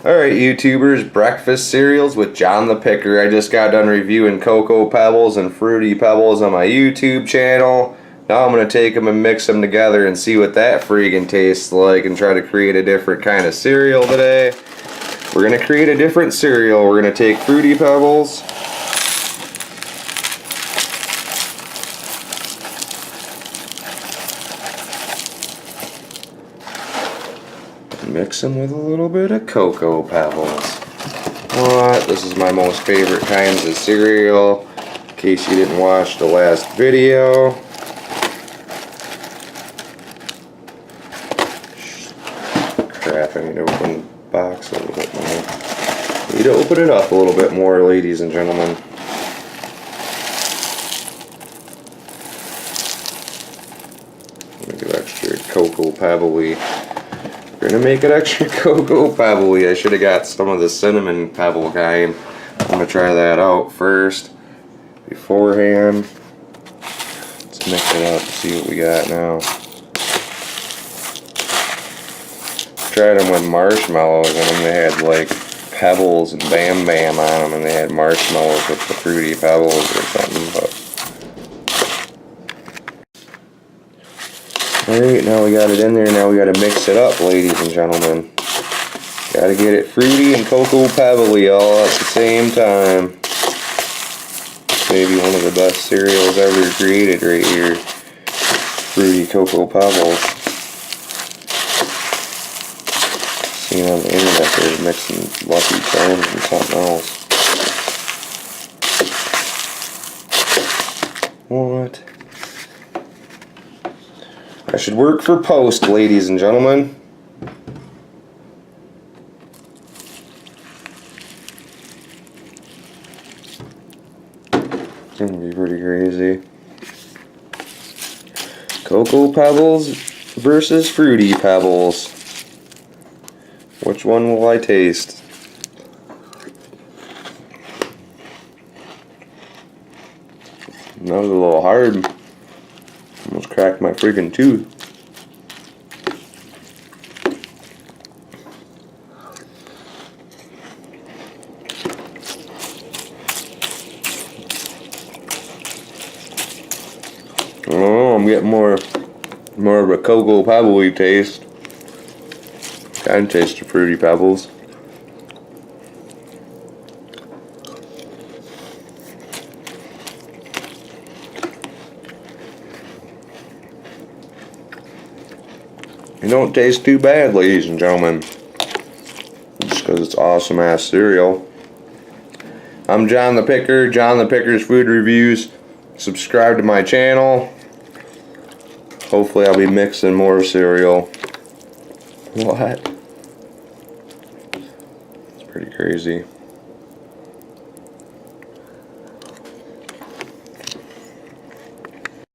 Alright YouTubers, breakfast cereals with John the Picker. I just got done reviewing Cocoa Pebbles and Fruity Pebbles on my YouTube channel. Now I'm going to take them and mix them together and see what that freaking tastes like and try to create a different kind of cereal today. We're going to create a different cereal. We're going to take Fruity Pebbles, mix them with a little bit of Cocoa Pebbles. What? This is my most favorite kinds of cereal. In case you didn't watch the last video. Crap, I need to open the box a little bit more. I need to open it up a little bit more, ladies and gentlemen. Make it extra Cocoa Pebbly. We're gonna make it extra Cocoa Pebbly. I should have got some of the cinnamon pebble kind. I'm gonna try that out first beforehand. Let's mix it up and see what we got now. Tried them with marshmallows in them. They had like Pebbles and Bam Bam on them, and they had marshmallows with the Fruity Pebbles or something. But alright, now we got it in there. Now we got to mix it up, ladies and gentlemen. Got to get it fruity and Cocoa Pebbly all at the same time. Maybe one of the best cereals ever created right here. Fruity Cocoa Pebbles. Seen on the internet they're mixing Lucky Charms and something else. What? I should work for Post, ladies and gentlemen. It's gonna be pretty crazy. Cocoa Pebbles versus Fruity Pebbles. Which one will I taste? That was a little hard. Almost cracked my freaking tooth. Oh, I'm getting more of a Cocoa Pebbly taste. Kind of taste the Fruity Pebbles. It don't taste too bad, ladies and gentlemen. Just because it's awesome ass cereal. I'm John the Picker, John the Picker's Food Reviews. Subscribe to my channel. Hopefully I'll be mixing more cereal. What? It's pretty crazy.